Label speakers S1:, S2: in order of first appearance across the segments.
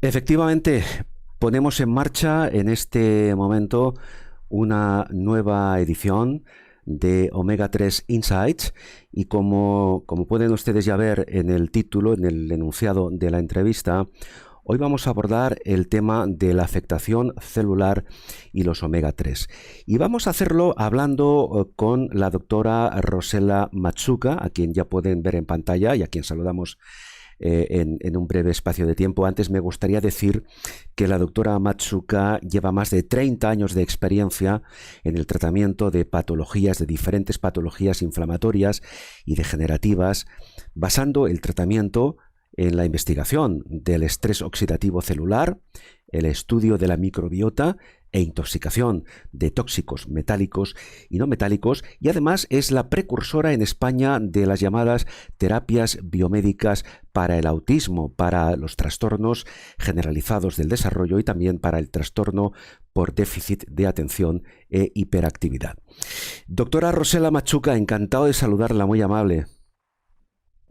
S1: Efectivamente, ponemos en marcha en este momento una nueva edición de Omega 3 Insights y como pueden ustedes ya ver en el título, en el enunciado de la entrevista, hoy vamos a abordar el tema de la afectación celular y los omega 3. Y vamos a hacerlo hablando con la doctora Rosela Matsuka, a quien ya pueden ver en pantalla y a quien saludamos en un breve espacio de tiempo. Antes me gustaría decir que la doctora Matsuka lleva más de 30 años de experiencia en el tratamiento de patologías, de diferentes patologías inflamatorias y degenerativas, basando el tratamiento en la investigación del estrés oxidativo celular, el estudio de la microbiota e intoxicación de tóxicos metálicos y no metálicos, y además es la precursora en España de las llamadas terapias biomédicas para el autismo, para los trastornos generalizados del desarrollo y también para el trastorno por déficit de atención e hiperactividad. Doctora Rosela Matsuka, encantado de saludarla, muy amable.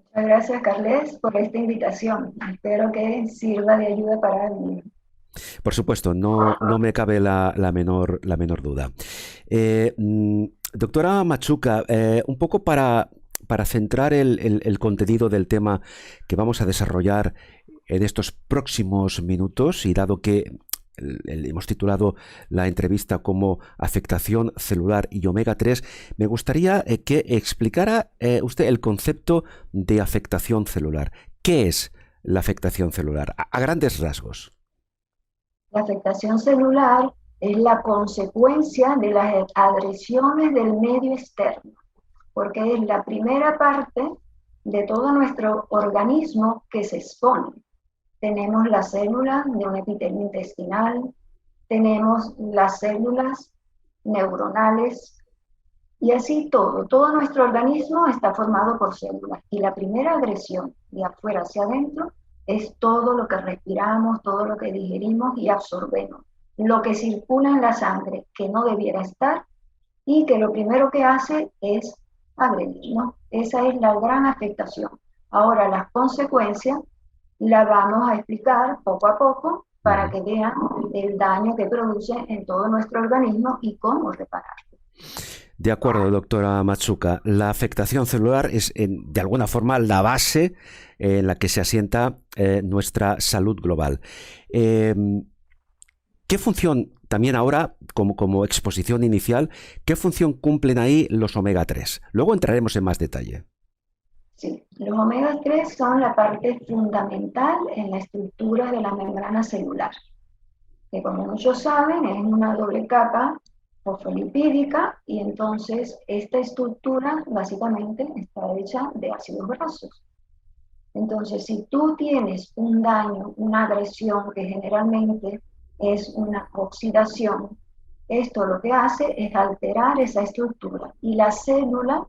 S2: Muchas gracias, Carles, por esta invitación. Espero que sirva de ayuda para alguien.
S1: Por supuesto, no me cabe la menor duda. Doctora Matsuka, un poco para centrar el contenido del tema que vamos a desarrollar en estos próximos minutos, y dado que hemos titulado la entrevista como afectación celular y omega 3, me gustaría que explicara usted el concepto de afectación celular. ¿Qué es la afectación celular? A grandes rasgos.
S2: La afectación celular es la consecuencia de las agresiones del medio externo, porque es la primera parte de todo nuestro organismo que se expone. Tenemos las células de un epitelio intestinal, tenemos las células neuronales, y así todo nuestro organismo está formado por células. Y la primera agresión de afuera hacia adentro es todo lo que respiramos, todo lo que digerimos y absorbemos, lo que circula en la sangre que no debiera estar y que lo primero que hace es agredirnos. Esa es la gran afectación. Ahora, las consecuencias las vamos a explicar poco a poco para que vean el daño que produce en todo nuestro organismo y cómo repararlo.
S1: De acuerdo, doctora Matsuka. La afectación celular es, de alguna forma, la base en la que se asienta nuestra salud global. ¿Qué función, también ahora, como exposición inicial, qué función cumplen ahí los omega 3? Luego entraremos en más detalle.
S2: Sí, los omega 3 son la parte fundamental en la estructura de la membrana celular, que como muchos saben es una doble capa fosfolipídica, y entonces esta estructura básicamente está hecha de ácidos grasos. Entonces, si tú tienes un daño, una agresión que generalmente es una oxidación, esto lo que hace es alterar esa estructura y la célula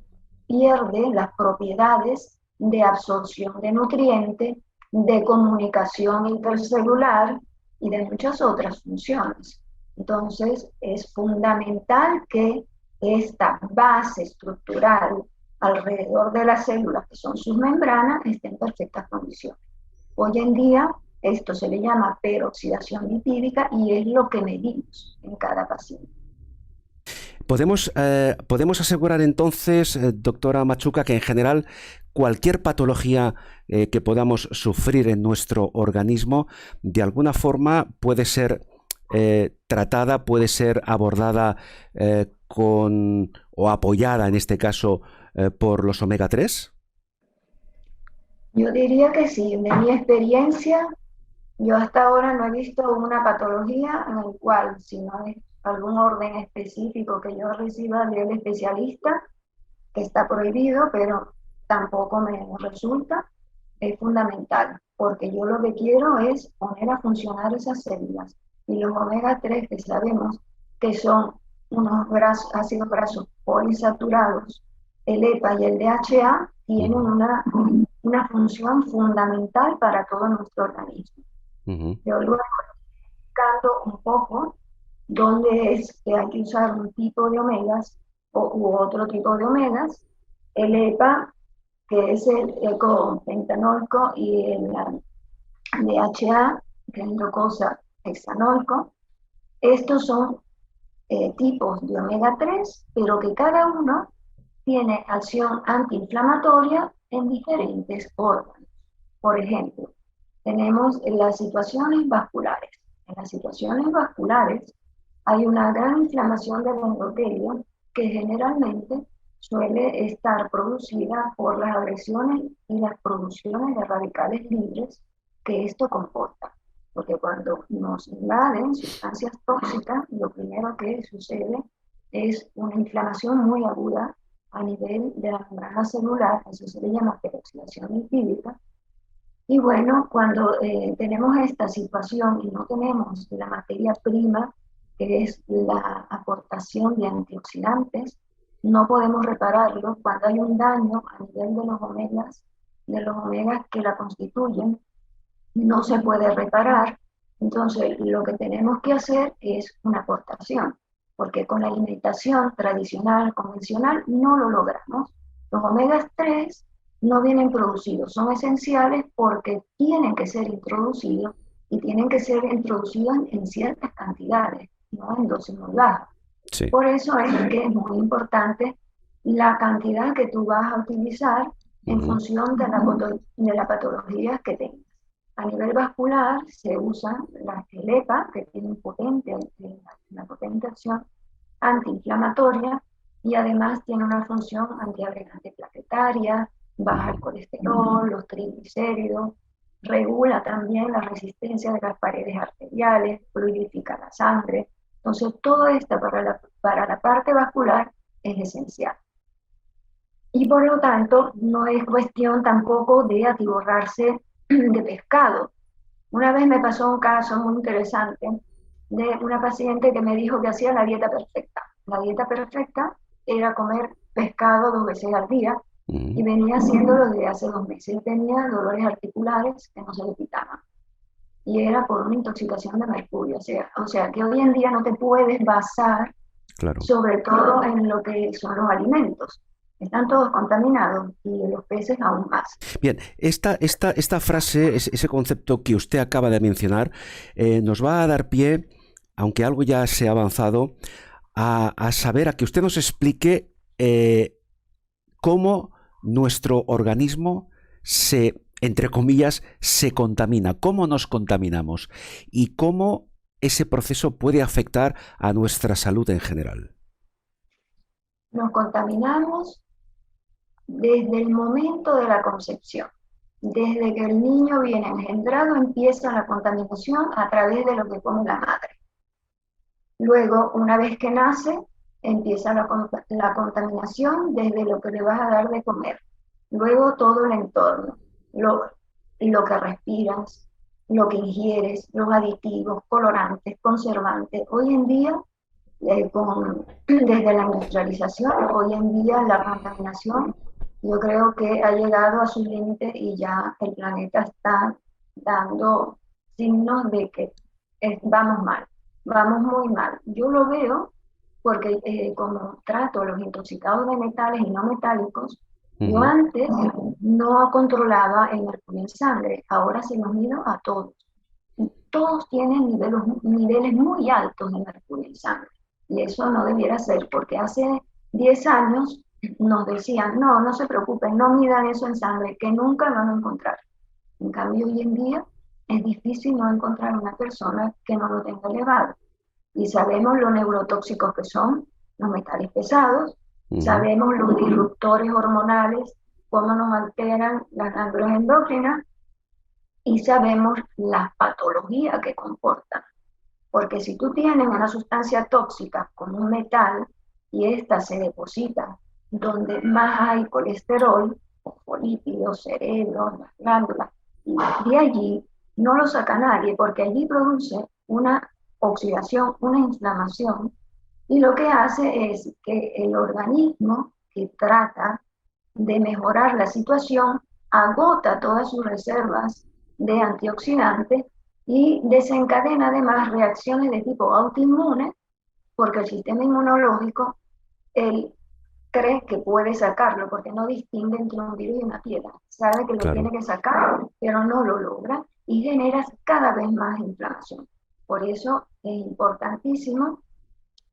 S2: pierde las propiedades de absorción de nutrientes, de comunicación intercelular y de muchas otras funciones. Entonces, es fundamental que esta base estructural alrededor de las células, que son sus membranas, esté en perfectas condiciones. Hoy en día, esto se le llama peroxidación lipídica y es lo que medimos en cada paciente.
S1: ¿Podemos asegurar entonces, doctora Matsuka, que en general cualquier patología que podamos sufrir en nuestro organismo, de alguna forma puede ser tratada, puede ser abordada o apoyada, en este caso, por los omega 3?
S2: Yo diría que sí. De mi experiencia, yo hasta ahora no he visto una patología en la cual, si no es algún orden específico que yo reciba del especialista, que está prohibido, pero tampoco me resulta, es fundamental, porque yo lo que quiero es poner a funcionar esas células. Y los omega 3 que sabemos que son unos ácidos grasos polisaturados, el EPA y el DHA, tienen
S1: Ujú,
S2: una función fundamental para todo nuestro organismo.
S1: ujú,
S2: Yo luego explicando un poco dónde es que hay que usar un tipo de omegas u otro tipo de omegas. El EPA, que es el ecopentanoico, y el DHA, que es glucosa hexanoico. Estos son tipos de omega 3, pero que cada uno tiene acción antiinflamatoria en diferentes órganos. Por ejemplo, tenemos las situaciones vasculares. En las situaciones vasculares hay una gran inflamación del endotelio que generalmente suele estar producida por las agresiones y las producciones de radicales libres que esto comporta. Porque cuando nos invaden sustancias tóxicas, lo primero que sucede es una inflamación muy aguda a nivel de la membrana celular, eso se le llama peroxidación lipídica. Y bueno, cuando tenemos esta situación y no tenemos la materia prima, que es la aportación de antioxidantes, no podemos repararlo. Cuando hay un daño a nivel de los omegas que la constituyen, no se puede reparar. Entonces, lo que tenemos que hacer es una aportación, porque con la alimentación tradicional, convencional, no lo logramos. Los omegas 3 no vienen producidos, son esenciales porque tienen que ser introducidos y tienen que ser introducidos en ciertas cantidades, no en dosis muy bajas.
S1: sí.
S2: Por eso es que es muy importante la cantidad que tú vas a utilizar en
S1: Ujú,
S2: función de la patología que tengas. A nivel vascular se usa la EPA, que tiene una potente acción antiinflamatoria y además tiene una función antiagregante plaquetaria, baja
S1: ujú.
S2: el colesterol, los triglicéridos, regula también la resistencia de las paredes arteriales, fluidifica la sangre. Entonces, todo esto para la parte vascular es esencial. Y por lo tanto, no es cuestión tampoco de atiborrarse de pescado. Una vez me pasó un caso muy interesante de una paciente que me dijo que hacía la dieta perfecta. La dieta perfecta era comer pescado 2 veces al día y
S1: Ujú.
S2: venía haciéndolo desde hace 2 meses. Tenía dolores articulares que no se le quitaban y era por una intoxicación de mercurio. O sea que hoy en día no te puedes basar
S1: Claro.
S2: sobre todo en lo que son los alimentos. Están todos contaminados y los peces aún más.
S1: Bien, esta frase, ese concepto que usted acaba de mencionar, nos va a dar pie, aunque algo ya se ha avanzado, a saber, a que usted nos explique cómo nuestro organismo se, entre comillas, se contamina, cómo nos contaminamos y cómo ese proceso puede afectar a nuestra salud en general.
S2: Nos contaminamos desde el momento de la concepción. Desde que el niño viene engendrado empieza la contaminación a través de lo que come la madre. Luego, una vez que nace, empieza la contaminación desde lo que le vas a dar de comer. Luego todo el entorno, lo, lo que respiras, lo que ingieres, los aditivos, colorantes, conservantes. Hoy en día, desde la industrialización, hoy en día la contaminación yo creo que ha llegado a su límite y ya el planeta está dando signos de que vamos mal, vamos muy mal. Yo lo veo porque como trato los intoxicados de metales y no metálicos, yo
S1: Ujú,
S2: antes no controlaba el mercurio en sangre, ahora se los mido a todos. Todos tienen niveles muy altos de mercurio en sangre. Y eso no debiera ser, porque hace 10 años nos decían, no, no se preocupen, no midan eso en sangre, que nunca lo van a encontrar. En cambio, hoy en día es difícil no encontrar una persona que no lo tenga elevado. Y sabemos lo neurotóxicos que son los metales pesados,
S1: ujú.
S2: sabemos los disruptores hormonales, cómo nos alteran las glándulas endocrinas y sabemos las patologías que comportan. Porque si tú tienes una sustancia tóxica como un metal y esta se deposita donde más hay colesterol, fosfolípidos, cerebro, las glándulas, y de allí no lo saca nadie porque allí produce una oxidación, una inflamación, y lo que hace es que el organismo que trata de mejorar la situación agota todas sus reservas de antioxidantes y desencadena además reacciones de tipo autoinmune porque el sistema inmunológico él cree que puede sacarlo porque no distingue entre un virus y una piedra. Sabe que lo tiene
S1: Claro.
S2: que sacar, pero no lo logra y genera cada vez más inflamación. Por eso es importantísimo,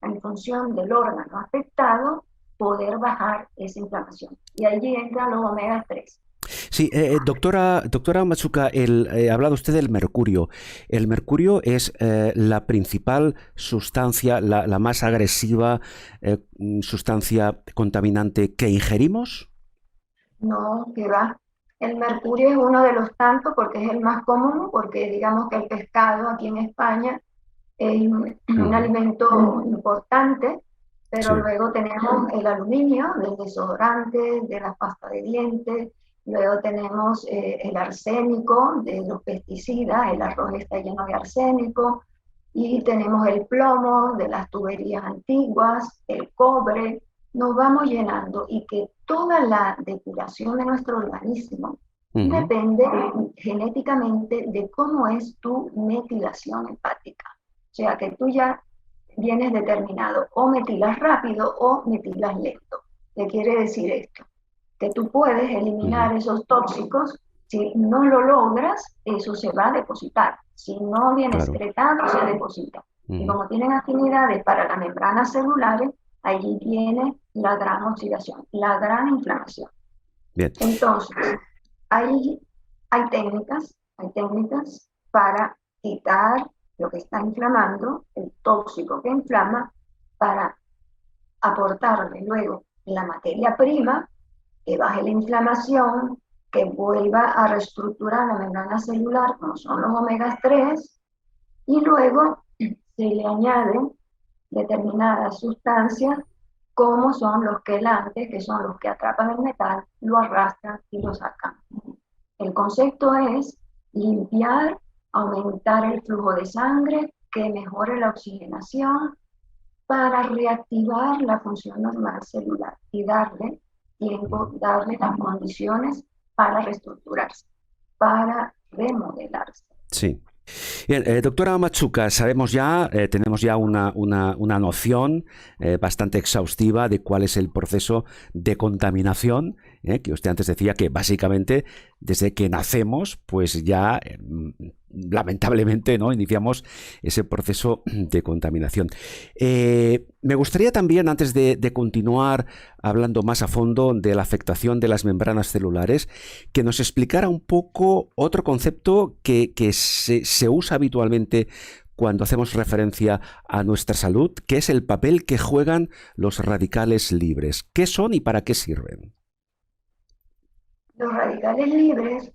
S2: en función del órgano afectado, poder bajar esa inflamación. Y allí entran los omega 3.
S1: Sí, doctora Matsuka, ha hablado usted del mercurio. El mercurio es la principal sustancia, la más agresiva sustancia contaminante que ingerimos.
S2: No, que va. El mercurio es uno de los tantos porque es el más común, porque digamos que el pescado aquí en España es un
S1: Ujú.
S2: alimento importante, pero
S1: Sí.
S2: luego tenemos el aluminio del desodorante, de la pasta de dientes, luego tenemos el arsénico de los pesticidas, el arroz está lleno de arsénico, y tenemos el plomo de las tuberías antiguas, el cobre, nos vamos llenando y que toda la depuración de nuestro organismo
S1: Ujú.
S2: depende genéticamente de cómo es tu metilación hepática. O sea que tú ya vienes determinado, o metilas rápido o metilas lento. ¿Qué quiere decir esto? Que tú puedes
S1: Ujú.
S2: eliminar esos tóxicos, si no lo logras, eso se va a depositar. Si no viene
S1: Claro.
S2: excretado, se deposita. Y
S1: Ujú.
S2: como tienen afinidades para las membranas celulares, allí viene la gran oxidación, la gran inflamación.
S1: Bien.
S2: Entonces, hay, hay técnicas para quitar lo que está inflamando, el tóxico que inflama, para aportarle luego la materia prima que baje la inflamación, que vuelva a reestructurar la membrana celular, como son los omega 3, y luego se le añaden determinadas sustancias, como son los quelantes, que son los que atrapan el metal, lo arrastran y lo sacan. El concepto es limpiar, aumentar el flujo de sangre, que mejore la oxigenación para reactivar la función normal celular y darle tiempo, darle las condiciones para reestructurarse, para remodelarse.
S1: Sí. Bien, doctora Matsuka, sabemos ya, tenemos ya una noción bastante exhaustiva de cuál es el proceso de contaminación, que usted antes decía que básicamente desde que nacemos, pues ya lamentablemente no iniciamos ese proceso de contaminación. Me gustaría también, antes de continuar hablando más a fondo de la afectación de las membranas celulares, que nos explicara un poco otro concepto que se usa habitualmente cuando hacemos referencia a nuestra salud, que es el papel que juegan los radicales libres. ¿Qué son y para qué sirven?
S2: Los radicales libres,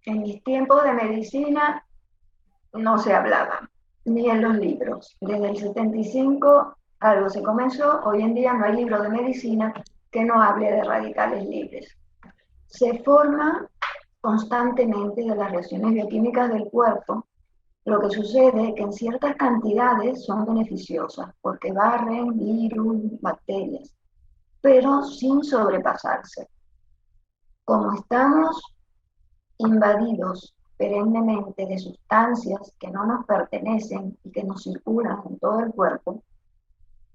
S2: en mis tiempos de medicina, no se hablaba, ni en los libros. Desde el 75 algo se comenzó, hoy en día no hay libro de medicina que no hable de radicales libres. Se forma constantemente de las reacciones bioquímicas del cuerpo. Lo que sucede es que en ciertas cantidades son beneficiosas porque barren virus, bacterias, pero sin sobrepasarse. Como estamos invadidos perennemente de sustancias que no nos pertenecen y que nos circulan en todo el cuerpo,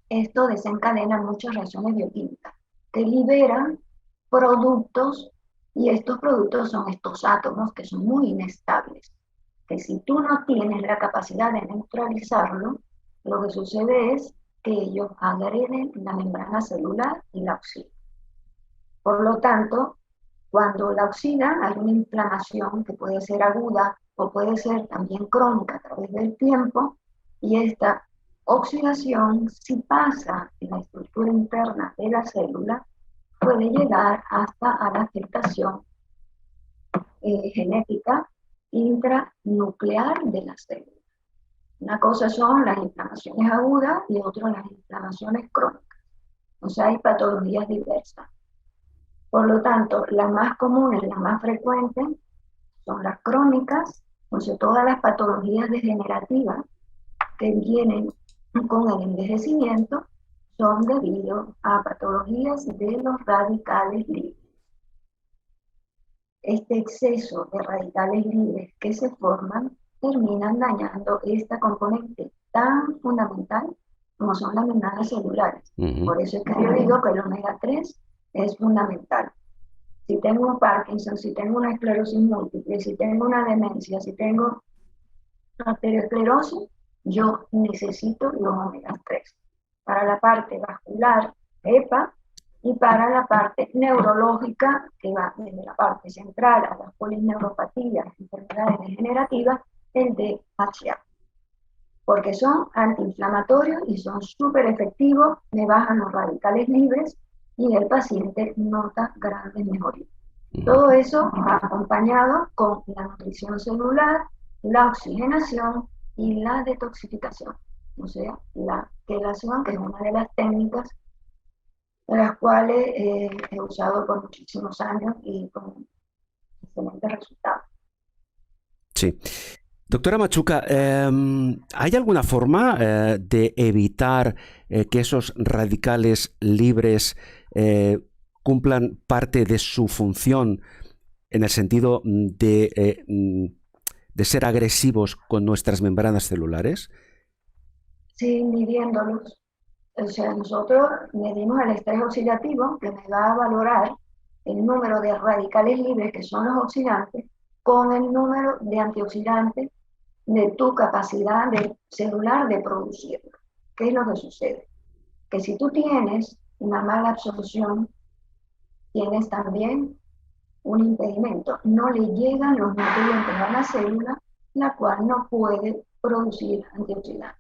S2: esto desencadena muchas reacciones bioquímicas que liberan productos, y estos productos son estos átomos que son muy inestables, que si tú no tienes la capacidad de neutralizarlo, lo que sucede es que ellos agreden la membrana celular y la oxidan. Por lo tanto, cuando la oxidan hay una inflamación que puede ser aguda o puede ser también crónica a través del tiempo, y esta oxidación, si pasa en la estructura interna de la célula, puede llegar hasta a la afectación genética intranuclear de la célula. Una cosa son las inflamaciones agudas y otra las inflamaciones crónicas. O sea, hay patologías diversas. Por lo tanto, las más comunes, las más frecuentes son las crónicas, o sea, todas las patologías degenerativas que vienen con el envejecimiento son debido a patologías de los radicales libres. Este exceso de radicales libres que se forman terminan dañando esta componente tan fundamental como son las membranas celulares. Por eso es que yo digo que el omega 3 es fundamental. Si tengo un Parkinson, si tengo una esclerosis múltiple, si tengo una demencia, si tengo arteriosclerosis, yo necesito los omega 3 para la parte vascular, EPA, y para la parte neurológica, que va desde la parte central a las polineuropatías, enfermedades degenerativas, el DHA. Porque son antiinflamatorios y son súper efectivos, me bajan los radicales libres y el paciente nota grandes mejorías. Todo eso va acompañado con la nutrición celular, la oxigenación y la detoxificación, o sea, la quelación, que es una de las técnicas de las cuales he usado por muchísimos años y con excelentes resultados.
S1: Sí. Doctora Machuca, ¿hay alguna forma de evitar que esos radicales libres cumplan parte de su función en el sentido de ser agresivos con nuestras membranas celulares?
S2: Sí, midiéndolos. O sea, nosotros medimos el estrés oxidativo, que me va a valorar el número de radicales libres, que son los oxidantes, con el número de antioxidantes de tu capacidad celular de producirlo. ¿Qué es lo que sucede? Que si tú tienes una mala absorción, tienes también un impedimento. No le llegan los nutrientes a la célula, la cual no puede producir antioxidantes.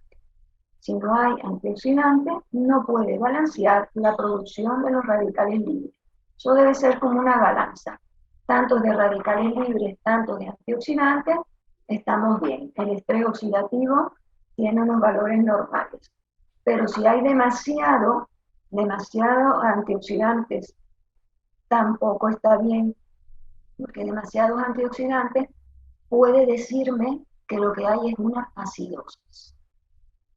S2: Si no hay antioxidantes, no puede balancear la producción de los radicales libres. Eso debe ser como una balanza. Tanto de radicales libres, tanto de antioxidantes, estamos bien. El estrés oxidativo tiene unos valores normales. Pero si hay demasiado antioxidantes, tampoco está bien, porque demasiados antioxidantes puede decirme que lo que hay es una acidosis.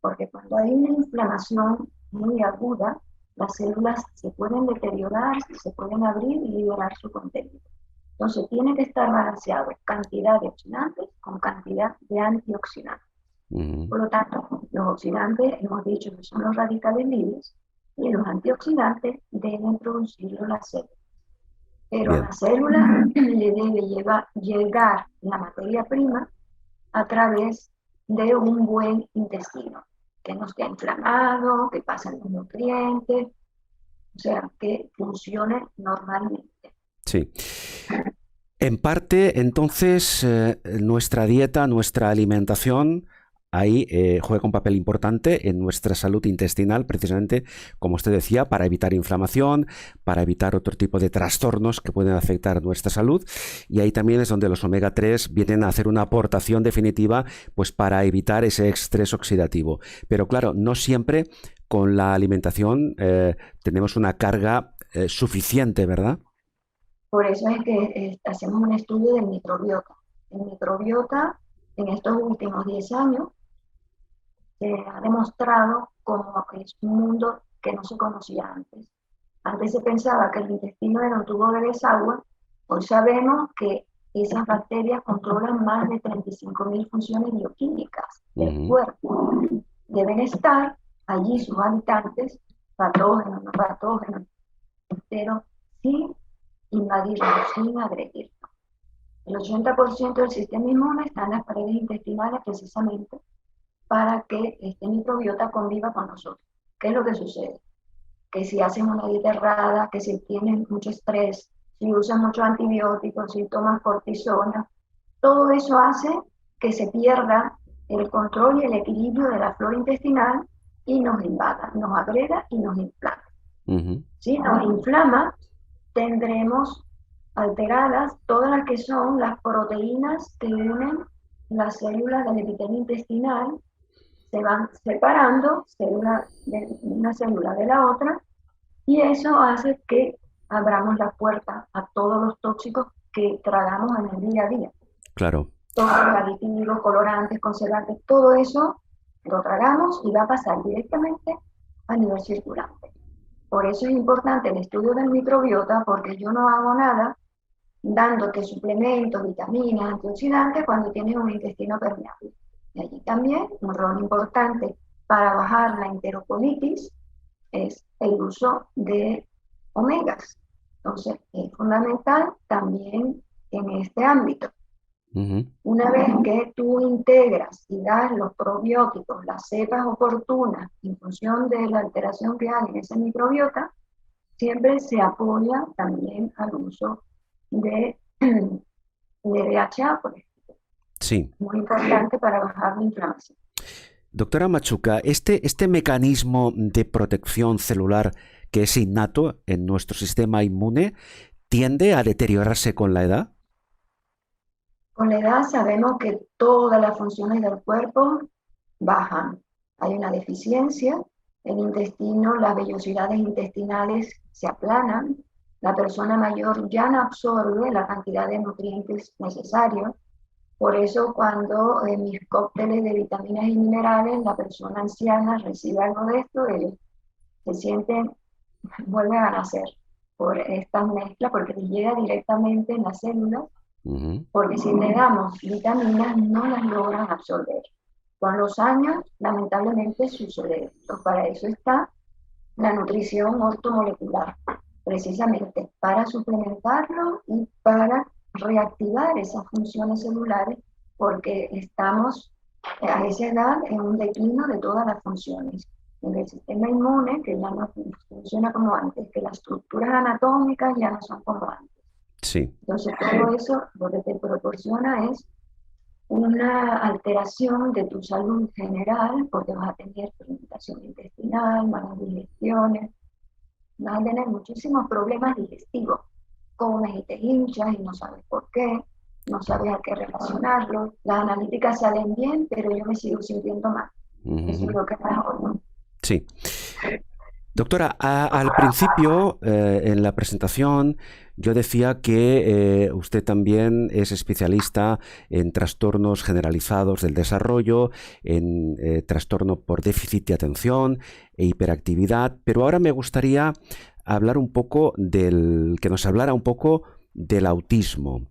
S2: Porque cuando hay una inflamación muy aguda, las células se pueden deteriorar, se pueden abrir y liberar su contenido. Entonces tiene que estar balanceado cantidad de oxidantes con cantidad de antioxidantes. Por lo tanto, los oxidantes, hemos dicho que son los radicales libres, y los antioxidantes deben producirlo las células. Pero a la célula le debe llegar la materia prima a través de un buen intestino, que no esté inflamado, que pasen los nutrientes, o sea, que funcione normalmente.
S1: Sí. En parte, entonces, nuestra dieta, nuestra alimentación, ahí juega un papel importante en nuestra salud intestinal, precisamente, como usted decía, para evitar inflamación, para evitar otro tipo de trastornos que pueden afectar nuestra salud. Y ahí también es donde los omega 3 vienen a hacer una aportación definitiva, pues para evitar ese estrés oxidativo. Pero claro, no siempre con la alimentación tenemos una carga suficiente, ¿verdad?
S2: Por eso es que hacemos un estudio del microbiota. El microbiota, en estos últimos 10 años, se ha demostrado como que es un mundo que no se conocía antes. Antes se pensaba que el intestino era un tubo de desagüe. Hoy sabemos que esas bacterias controlan más de 35.000 funciones bioquímicas del cuerpo. Deben estar allí sus habitantes, patógenos, no patógenos, pero sin invadirlos, sin agredirlos. El 80% del sistema inmune está en las paredes intestinales precisamente para que este microbiota conviva con nosotros. ¿Qué es lo que sucede? Que si hacen una dieta errada, que si tienen mucho estrés, si usan muchos antibióticos, si toman cortisona, todo eso hace que se pierda el control y el equilibrio de la flora intestinal y nos invada, nos agrega y nos inflama. Si nos inflama, tendremos alteradas todas las que son las proteínas que unen las células del epitelio intestinal, se van separando una célula de la otra, y eso hace que abramos la puerta a todos los tóxicos que tragamos en el día a día.
S1: Claro.
S2: Todos los aditivos, colorantes, conservantes, todo eso lo tragamos y va a pasar directamente a nivel circulante. Por eso es importante el estudio del microbiota, porque yo no hago nada dándote suplementos, vitaminas, antioxidantes cuando tienes un intestino permeable. Y allí también un rol importante para bajar la enterocolitis es el uso de omegas. Entonces, es fundamental también en este ámbito.
S1: Ujú.
S2: Una vez que tú integras y das los probióticos, las cepas oportunas, en función de la alteración que hay en ese microbiota, siempre se apoya también al uso de, de DHA, por ejemplo.
S1: Sí.
S2: Muy importante para bajar la inflamación.
S1: Doctora Machuca, este mecanismo de protección celular que es innato en nuestro sistema inmune tiende a deteriorarse con la edad.
S2: Con la edad sabemos que todas las funciones del cuerpo bajan. Hay una deficiencia, el intestino, las vellosidades intestinales se aplanan, la persona mayor ya no absorbe la cantidad de nutrientes necesarios. Por eso cuando en mis cócteles de vitaminas y minerales la persona anciana recibe algo de esto, ellos se sienten, vuelven a nacer por esta mezcla, porque les llega directamente en las células,
S1: Ujú.
S2: porque si le damos vitaminas no las logran absorber. Con los años, lamentablemente sucede esto. Para eso está la nutrición ortomolecular, precisamente para suplementarlo y para reactivar esas funciones celulares, porque estamos a esa edad en un declino de todas las funciones. En el sistema inmune, que ya no funciona como antes, que las estructuras anatómicas ya no son como antes.
S1: Sí.
S2: Entonces, todo eso lo que te proporciona es una alteración de tu salud general, porque vas a tener fermentación intestinal, malas digestiones, vas a tener muchísimos problemas digestivos. Comes y te hinchas y no sabes por qué, no sabes a qué relacionarlo. Las analíticas salen bien, pero yo me sigo sintiendo mal. Eso es
S1: Ujú.
S2: lo que es mejor, ¿no?
S1: Sí. Doctora, al principio, en la presentación, yo decía que usted también es especialista en trastornos generalizados del desarrollo, en trastorno por déficit de atención e hiperactividad, pero ahora me gustaría hablar un poco que nos hablara un poco del autismo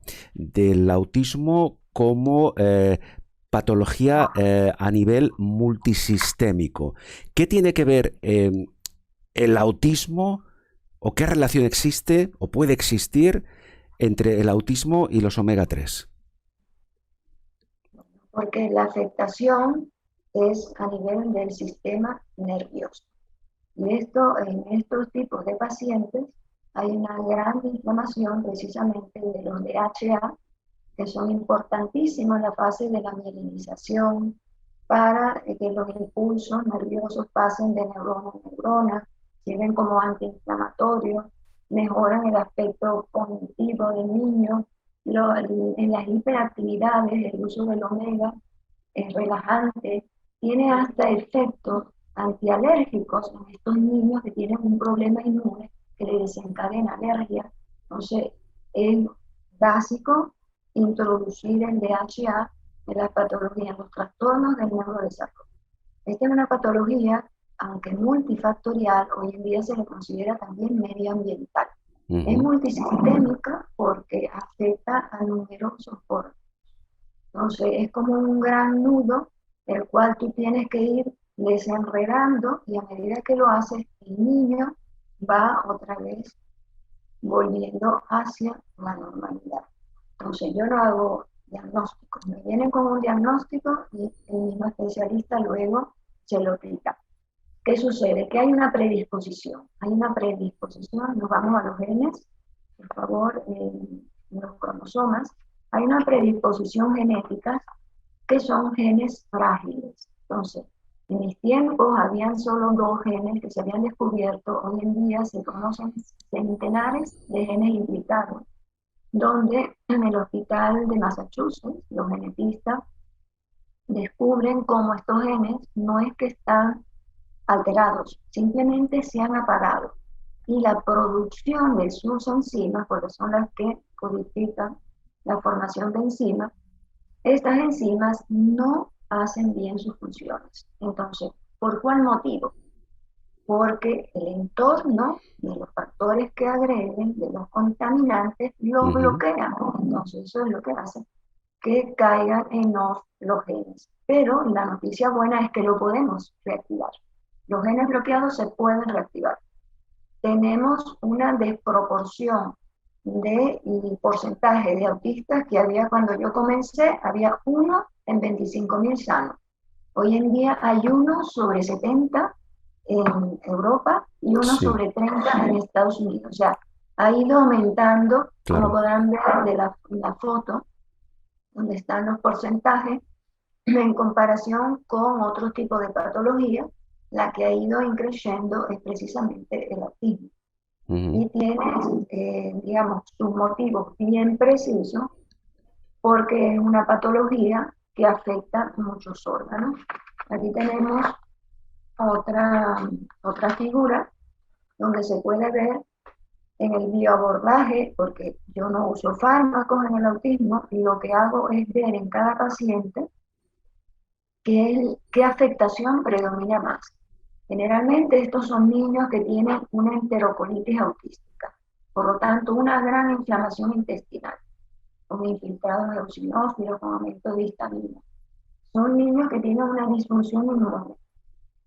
S1: como patología a nivel multisistémico. ¿Qué tiene que ver el autismo o qué relación existe o puede existir entre el autismo y los omega 3?
S2: Porque la afectación es a nivel del sistema nervioso. Y esto, en estos tipos de pacientes hay una gran inflamación precisamente de los DHA, que son importantísimos en la fase de la mielinización para que los impulsos nerviosos pasen de neurona a neurona, sirven como antiinflamatorios, mejoran el aspecto cognitivo del niño, en las hiperactividades, el uso del omega es relajante, tiene hasta efectos antialérgicos en estos niños que tienen un problema inmune que le desencadena alergia. Entonces, es básico introducir el DHA en las patologías, en los trastornos del neurodesarrollo. Esta es una patología, aunque multifactorial, hoy en día se le considera también medioambiental. Es
S1: Ujú.
S2: multisistémica porque afecta a numerosos órganos. Entonces es como un gran nudo el cual tú tienes que ir desenredando y a medida que lo haces, el niño va otra vez volviendo hacia la normalidad. Entonces yo no hago diagnósticos, me vienen con un diagnóstico y el mismo especialista luego se lo aplica. ¿Qué sucede? Que hay una predisposición, nos vamos a los genes, por favor, los cromosomas, hay una predisposición genética que son genes frágiles. Entonces, en mis tiempos habían solo 2 genes que se habían descubierto, hoy en día se conocen centenares de genes implicados, donde en el hospital de Massachusetts los genetistas descubren cómo estos genes no es que están alterados, simplemente se han apagado. y la producción de sus enzimas, porque son las que codifican la formación de enzimas, estas enzimas no hacen bien sus funciones. Entonces, ¿por cuál motivo? Porque el entorno de los factores que agreden, de los contaminantes, los
S1: Ujú.
S2: bloquean. Entonces, eso es lo que hace que caigan en off los genes. Pero la noticia buena es que lo podemos reactivar. Los genes bloqueados se pueden reactivar. Tenemos una desproporción de porcentaje de autistas que había cuando yo comencé, había uno en 25.000 sanos. Hoy en día hay uno sobre 70 en Europa y uno
S1: Sí,
S2: sobre 30 en Estados Unidos. O sea, ha ido aumentando, como
S1: claro.
S2: podrán ver de la foto, donde están los porcentajes, en comparación con otro tipo de patología, la que ha ido increciendo es precisamente el autismo.
S1: Ujú.
S2: Y tiene, digamos, sus motivos bien precisos porque es una patología que afecta muchos órganos. Aquí tenemos otra figura donde se puede ver en el bioabordaje, porque yo no uso fármacos en el autismo, y lo que hago es ver en cada paciente qué afectación predomina más. Generalmente estos son niños que tienen una enterocolitis autística, por lo tanto una gran inflamación intestinal, con infiltrados eosinófilos, con aumento de histamina. Son niños que tienen una disfunción inmune,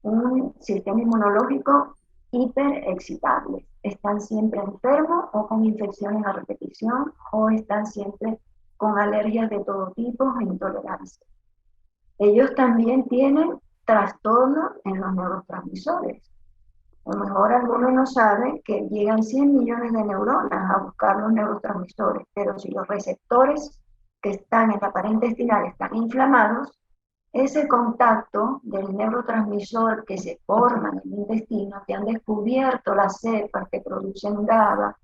S2: un sistema inmunológico hiperexcitable. Están siempre enfermos o con infecciones a repetición o están siempre con alergias de todo tipo e intolerancias. Ellos también tienen trastornos en los neurotransmisores. A lo mejor algunos no saben que llegan 100 millones de neuronas a buscar los neurotransmisores, pero si los receptores que están en la pared intestinal están inflamados, ese contacto del neurotransmisor que se forma en el intestino, que han descubierto las cepas que producen GABA,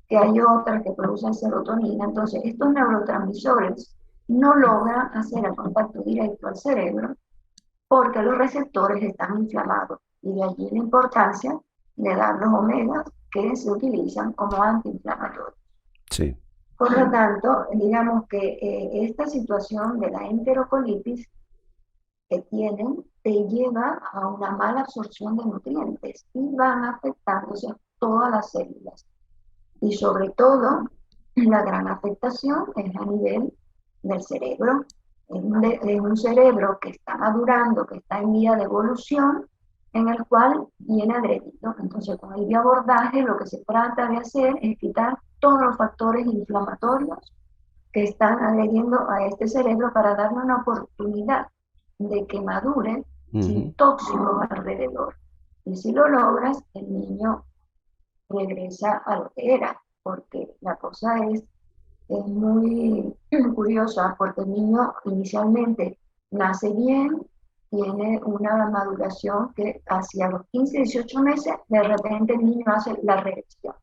S2: que hay otras que producen serotonina, entonces estos neurotransmisores no logran hacer el contacto directo al cerebro porque los receptores están inflamados. Y de allí la importancia de dar los omegas que se utilizan como antiinflamatorios.
S1: Sí.
S2: Por lo tanto, digamos que esta situación de la enterocolitis que tienen te lleva a una mala absorción de nutrientes y van afectándose todas las células. Y sobre todo, la gran afectación es a nivel del cerebro. Es un cerebro que está madurando, que está en vía de evolución, en el cual viene agredido. Entonces, con el bioabordaje lo que se trata de hacer es quitar todos los factores inflamatorios que están agrediendo a este cerebro para darle una oportunidad de que madure sin
S1: Ujú.
S2: tóxicos alrededor. Y si lo logras, el niño regresa a lo que era, porque la cosa es muy curiosa, porque el niño inicialmente nace bien, tiene una maduración que hacia los 15, 18 meses, de repente el niño hace la regresión.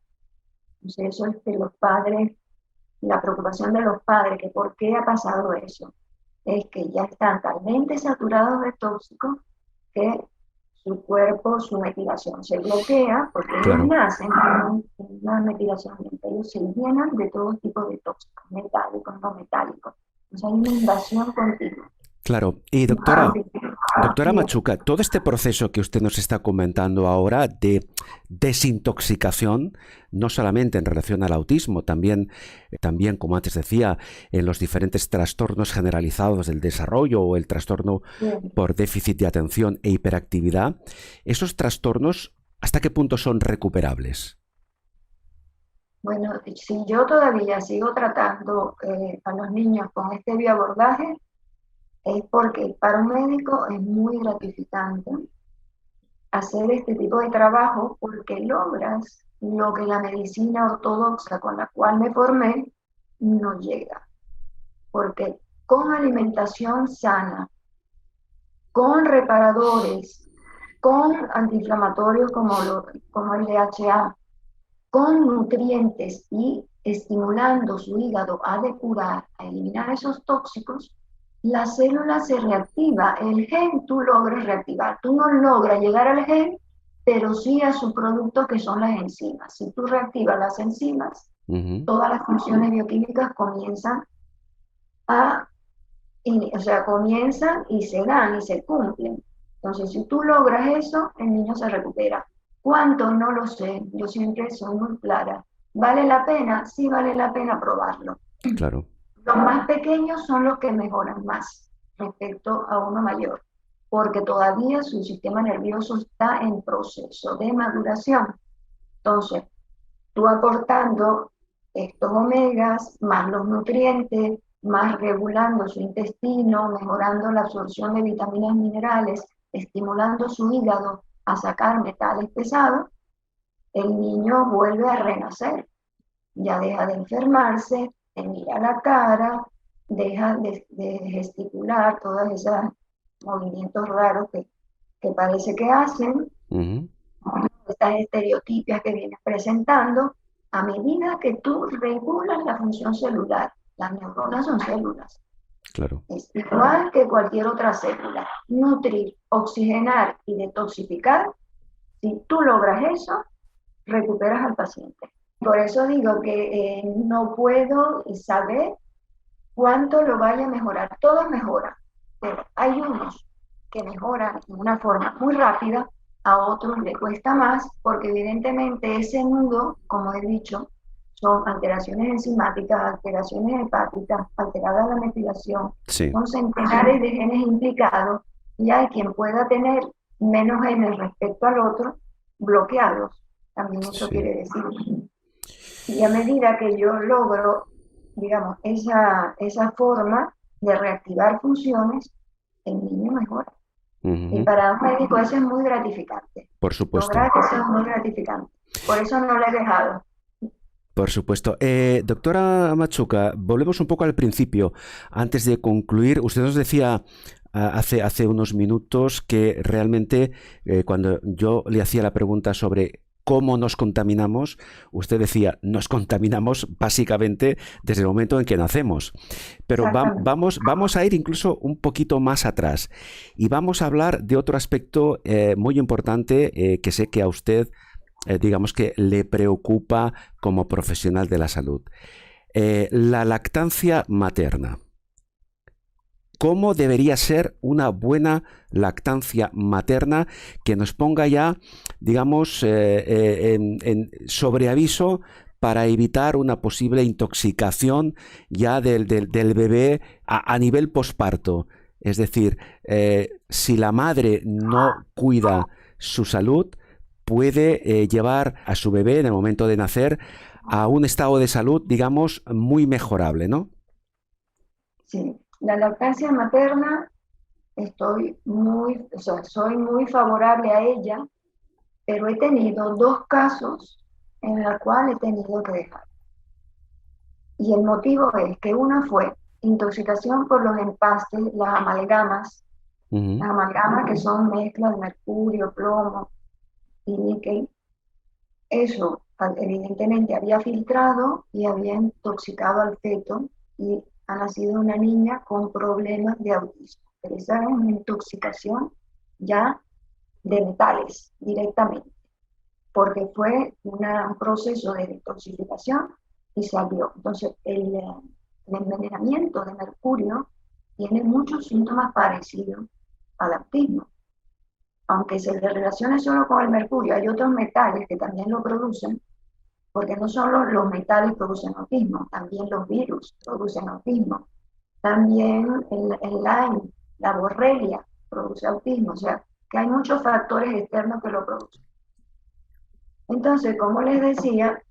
S2: Entonces eso es que los padres, la preocupación de los padres, que por qué ha pasado eso, es que ya están talmente saturados de tóxicos que su cuerpo, su metilación se bloquea porque ellos
S1: Claro.
S2: nacen con una metilación lenta, ellos se llenan de todo tipo de tóxicos, metálicos, no metálicos. Entonces hay una invasión continua.
S1: Claro. Y doctora Machuca, todo este proceso que usted nos está comentando ahora de desintoxicación, no solamente en relación al autismo, también, como antes decía, en los diferentes trastornos generalizados del desarrollo o el trastorno
S2: Bien.
S1: por déficit de atención e hiperactividad, esos trastornos, ¿hasta qué punto son recuperables?
S2: Bueno, si yo todavía sigo tratando a los niños con este bioabordaje, es porque para un médico es muy gratificante hacer este tipo de trabajo porque logras lo que la medicina ortodoxa con la cual me formé no llega. Porque con alimentación sana, con reparadores, con antiinflamatorios como el DHA, con nutrientes y estimulando su hígado a depurar, a eliminar esos tóxicos, la célula se reactiva. El gen tú logras reactivar. Tú no logras llegar al gen, pero sí a sus productos que son las enzimas. Si tú reactivas las enzimas,
S1: Ujú.
S2: todas las funciones bioquímicas comienzan a, o sea, comienzan y se dan y se cumplen. Entonces, si tú logras eso, el niño se recupera. ¿Cuánto? No lo sé. Yo siempre soy muy clara. ¿Vale la pena? Sí vale la pena probarlo.
S1: Claro.
S2: Los más pequeños son los que mejoran más respecto a uno mayor, porque todavía su sistema nervioso está en proceso de maduración. Entonces, tú aportando estos omegas, más los nutrientes, más regulando su intestino, mejorando la absorción de vitaminas y minerales, estimulando su hígado a sacar metales pesados, el niño vuelve a renacer, ya deja de enfermarse, te mira la cara, deja de gesticular todos esos movimientos raros que parece que hacen,
S1: Ujú.
S2: estas estereotipias que vienes presentando, a medida que tú regulas la función celular. Las neuronas son células,
S1: Claro.
S2: es igual que cualquier otra célula. Nutrir, oxigenar y detoxificar, si tú logras eso, recuperas al paciente. Por eso digo que no puedo saber cuánto lo vaya a mejorar. Todos mejoran, pero hay unos que mejoran de una forma muy rápida, a otros le cuesta más, porque evidentemente ese nudo, como he dicho, son alteraciones enzimáticas, alteraciones hepáticas, alterada la metilación,
S1: Sí,
S2: son centenares de genes implicados, y hay quien pueda tener menos genes respecto al otro bloqueados. También eso
S1: sí.
S2: quiere decir. Y a medida que yo logro, digamos, esa forma de reactivar funciones, el niño mejora. Y
S1: Ujú.
S2: para un médico eso es muy gratificante.
S1: Por supuesto.
S2: Lograr eso es muy gratificante. Por eso no lo he dejado.
S1: Por supuesto. Doctora Machuca, volvemos un poco al principio. Antes de concluir, usted nos decía hace unos minutos que realmente cuando yo le hacía la pregunta sobre cómo nos contaminamos, usted decía, nos contaminamos básicamente desde el momento en que nacemos. Pero
S2: Exactamente.
S1: vamos a ir incluso un poquito más atrás y vamos a hablar de otro aspecto muy importante que sé que a usted digamos que le preocupa como profesional de la salud. La lactancia materna. ¿Cómo debería ser una buena lactancia materna que nos ponga ya, digamos, en sobreaviso para evitar una posible intoxicación ya del bebé a nivel posparto? Es decir, si la madre no cuida su salud, puede llevar a su bebé en el momento de nacer a un estado de salud, digamos, muy mejorable, ¿no?
S2: Sí. La lactancia materna, o sea, soy muy favorable a ella, pero he tenido dos casos en los cuales he tenido que dejar. Y el motivo es que una fue intoxicación por los empastes,
S1: Ujú.
S2: las amalgamas que son mezclas de mercurio, plomo y níquel. Eso evidentemente había filtrado y había intoxicado al feto y ha nacido una niña con problemas de autismo. Pero esa es una intoxicación ya de metales directamente, porque fue un proceso de detoxificación y salió. Entonces, el envenenamiento de mercurio tiene muchos síntomas parecidos al autismo. Aunque se le relacione solo con el mercurio, hay otros metales que también lo producen, porque no solo los metales producen autismo, también los virus producen autismo, también el Lyme, la borrelia produce autismo, o sea, que hay muchos factores externos que lo producen. Entonces, como les decía,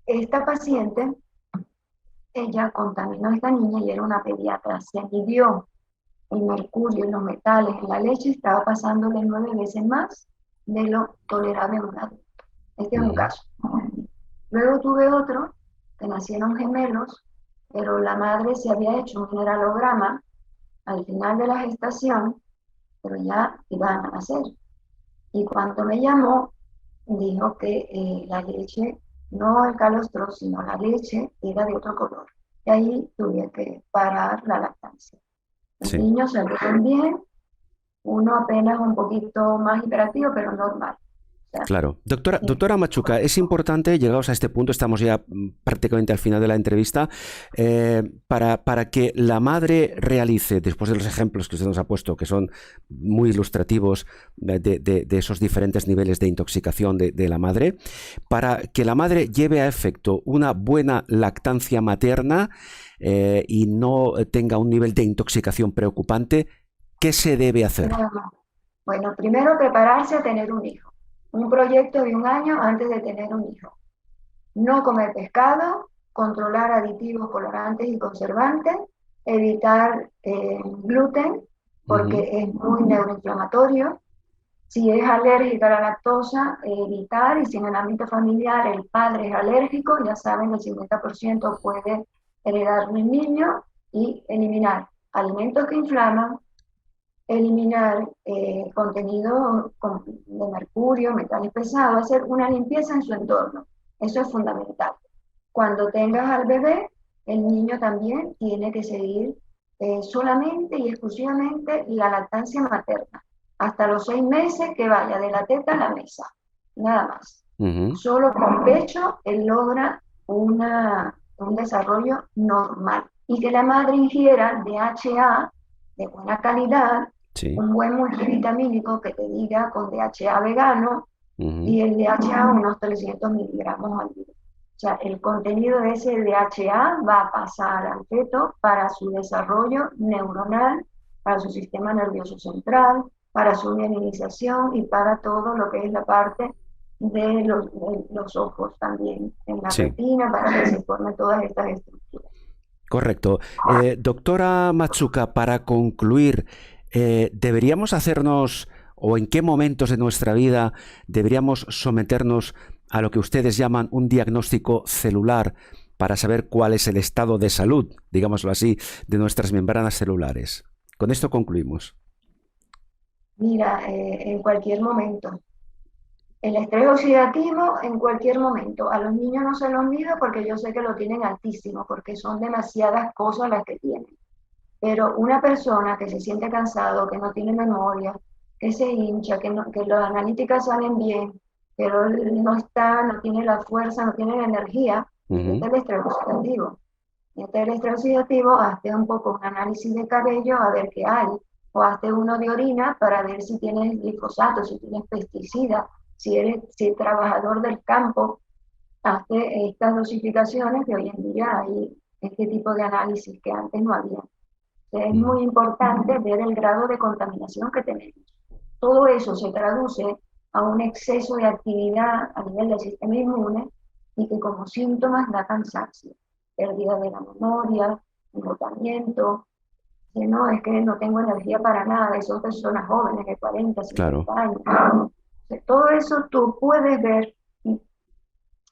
S2: esta paciente, ella contaminó a esta niña y era una pediatra, se midió el mercurio y los metales en la leche, estaba pasándole 9 veces más de lo tolerable en un adulto. Este es un
S1: Ujú.
S2: caso. Luego tuve otro, que nacieron gemelos, pero la madre se había hecho un mineralograma al final de la gestación, pero ya iban a nacer. Y cuando me llamó, dijo que la leche, no el calostro, sino la leche era de otro color. Y ahí tuve que parar la lactancia. Los
S1: Sí.
S2: niños salieron bien, uno apenas un poquito más hiperactivo, pero normal. sea,
S1: Claro.
S2: sí,
S1: Doctora Machuca, es importante, llegados a este punto, estamos ya prácticamente al final de la entrevista, para que la madre realice, después de los ejemplos que usted nos ha puesto, que son muy ilustrativos de esos diferentes niveles de intoxicación de la madre, para que la madre lleve a efecto una buena lactancia materna y no tenga un nivel de intoxicación preocupante, ¿qué se debe hacer?
S2: nada más. Bueno, primero prepararse a tener un hijo. Un proyecto de un año antes de tener un hijo. No comer pescado, controlar aditivos, colorantes y conservantes, evitar gluten
S1: Ujú,
S2: porque es muy neuroinflamatorio. Si es alérgica a la lactosa, evitar, y si en el ámbito familiar el padre es alérgico, ya saben, el 50% puede heredarlo el niño, y eliminar alimentos que inflaman, eliminar contenido de mercurio, metales pesados, hacer una limpieza en su entorno. Eso es fundamental. Cuando tengas al bebé, el niño también tiene que seguir solamente y exclusivamente la lactancia materna. Hasta los 6 meses que vaya de la teta a la mesa, nada más.
S1: ujú.
S2: Solo con pecho él logra un desarrollo normal. Y que la madre ingiera DHA de buena calidad,
S1: Sí.
S2: un buen multivitamínico que te diga con DHA vegano,
S1: Ujú.
S2: y el DHA unos 300 miligramos al día. O sea, el contenido de ese DHA va a pasar al feto para su desarrollo neuronal, para su sistema nervioso central, para su mielinización y para todo lo que es la parte de los ojos también, en la
S1: Sí.
S2: retina, para que se formen todas estas estructuras.
S1: Correcto. Doctora Matsuka, para concluir, ¿deberíamos hacernos o en qué momentos de nuestra vida deberíamos someternos a lo que ustedes llaman un diagnóstico celular para saber cuál es el estado de salud, digámoslo así, de nuestras membranas celulares? Con esto concluimos.
S2: Mira, en cualquier momento. El estrés oxidativo en cualquier momento. A los niños no se los mido porque yo sé que lo tienen altísimo, porque son demasiadas cosas las que tienen. Pero una persona que se siente cansado, que no tiene memoria, que se hincha, que las analíticas salen bien, pero no está, no tiene la fuerza, no tiene la energía, este es
S1: Ujú,
S2: el estrés oxidativo. Este es el estrés oxidativo, hazte un poco un análisis de cabello a ver qué hay, o hazte uno de orina para ver si tienes glifosato, si tienes pesticidas, si eres trabajador del campo, hazte estas dosificaciones que hoy en día hay este tipo de análisis que antes no había. Es
S1: ujú.
S2: muy importante ver el grado de contaminación que tenemos. Todo eso se traduce a un exceso de actividad a nivel del sistema inmune y que como síntomas da cansancio, pérdida de la memoria, agotamiento, que no, es que no tengo energía para nada, y son personas jóvenes de 40,
S1: Claro.
S2: 50 años. O sea, todo eso tú puedes ver y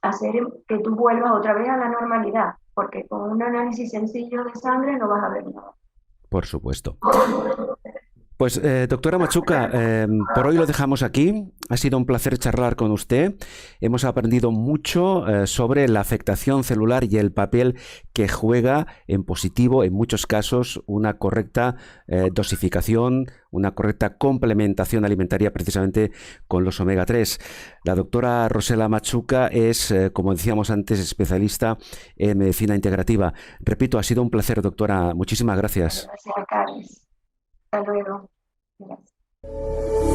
S2: hacer que tú vuelvas otra vez a la normalidad, porque con un análisis sencillo de sangre no vas a ver nada.
S1: Por supuesto. Pues, doctora Machuca, por hoy lo dejamos aquí. Ha sido un placer charlar con usted. Hemos aprendido mucho sobre la afectación celular y el papel que juega en positivo, en muchos casos, una correcta dosificación, una correcta complementación alimentaria precisamente con los omega 3. La doctora Rosela Machuca es, como decíamos antes, especialista en medicina integrativa. Repito, ha sido un placer, doctora. Muchísimas gracias.
S2: Gracias, Carlos. Hasta luego. Gracias.